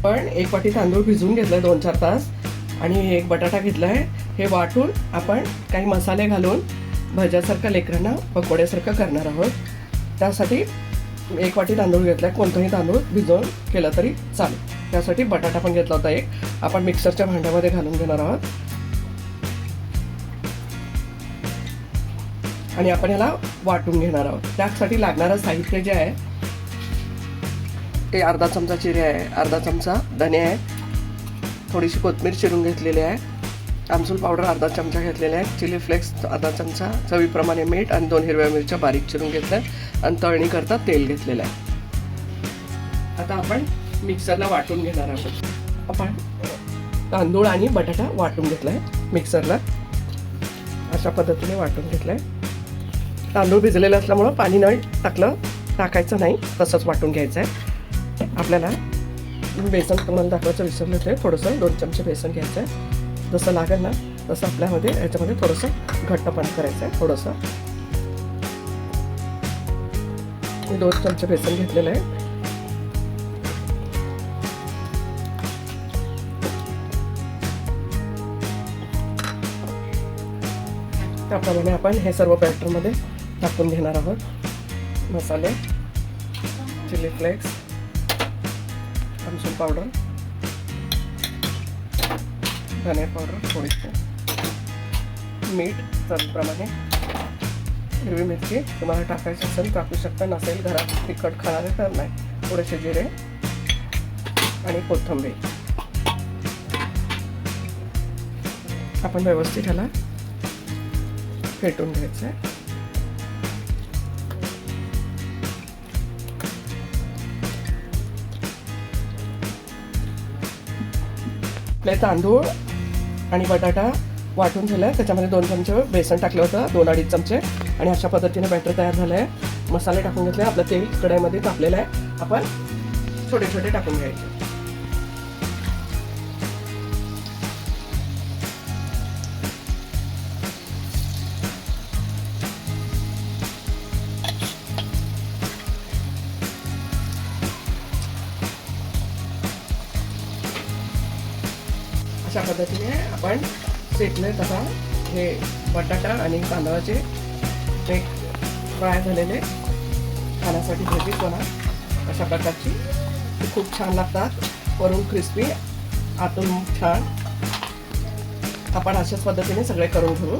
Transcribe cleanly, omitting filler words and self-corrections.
पण 1 वाटी तांदूळ भिजवून घेतलाय 2-4 तास आणि 1 बटाटा घेतलाय. हे वाटून आपण काही मसाले घालून भज्यासारखं लेकरांना पकोड्यासारखं करणार आहोत. त्यासाठी 1 वाटी तांदूळ घेतलाय. कोणताही तांदूळ भिजवून केला तरी चालेल. त्यासाठी बटाटा पण घेतला होता एक. आपण मिक्सरच्या भांड्यामध्ये घालून घेणार आहोत आणि आपण याला वाटून घेणार आहोत. त्यासाठी लागणारं साहित्य जे आहे ते अर्धा चमचा जिरे आहे, अर्धा चमचा धने आहे, थोडीशी कोथिंबीर चिरून घेतलेली आहे, आमसूल पावडर अर्धा चमचा घेतलेला आहे, चिली फ्लेक्स अर्धा चमचा, चवीप्रमाणे मीठ आणि 2 हिरव्या मिरच्या बारीक चिरून घेतल्या आणि तळणी करता तेल घेतलेलं आहे. आता आपण मिक्सरला वाटून घेणार आहोत. आपण तांदूळ आणि बटाटा वाटून घेतलाय मिक्सरला. अशा पद्धतीने वाटून घेतलाय. तांदूळ भिजलेलं असल्यामुळं पाणी न टाकायचं नाही, तसंच वाटून घ्यायचं आहे. आपल्याला बेसन तुम्हाला दाखवायचं विसरलं होते. थोडंसं 2 चमचे बेसन घ्यायचं आहे. जसं लागेल ना तसं आपल्यामध्ये याच्यामध्ये थोडंसं घट्टपण करायचं आहे. थोडंसं मी 2 चमचे बेसन घेतलेलं आहे. त्याप्रमाणे आपण हे सर्व बॅटरमध्ये टाकून घेणार आहोत. मसाले, चिली फ्लेक्स, आमसूल पावडर, धने पावडर, थोडीशी मीठ चवीप्रमाणे, हिरवी मिरची तुम्हाला टाकायची असेल टाकू शकता, नसेल घरात तिखट खाणारे तर नाही, थोडेसे जिरे आणि कोथिंबीर. आपण व्यवस्थित ह्याला फेटून घ्यायचं आहे. आपले तांदूळ आणि बटाटा वाटून ठेवलाय. त्याच्यामध्ये 2 चमचे बेसन टाकलं होतं, 2-2.5 चमचे, आणि अशा पद्धतीने बॅटर तयार झालं आहे. मसाले टाकून घेतले. आपलं तेल कढईमध्ये तापलेलं आहे. आपण छोटे छोटे टाकून घ्यायचे. अशा पद्धतीने आपण शेकले. आता हे बटाटा आणि तांदळाचे एक फ्राय झालेले खाण्यासाठी भजी बनवा. अशा प्रकारची खूप छान लागतात. वरून क्रिस्पी, आतून छान. आपण अशाच पद्धतीने सगळे करून घेऊ.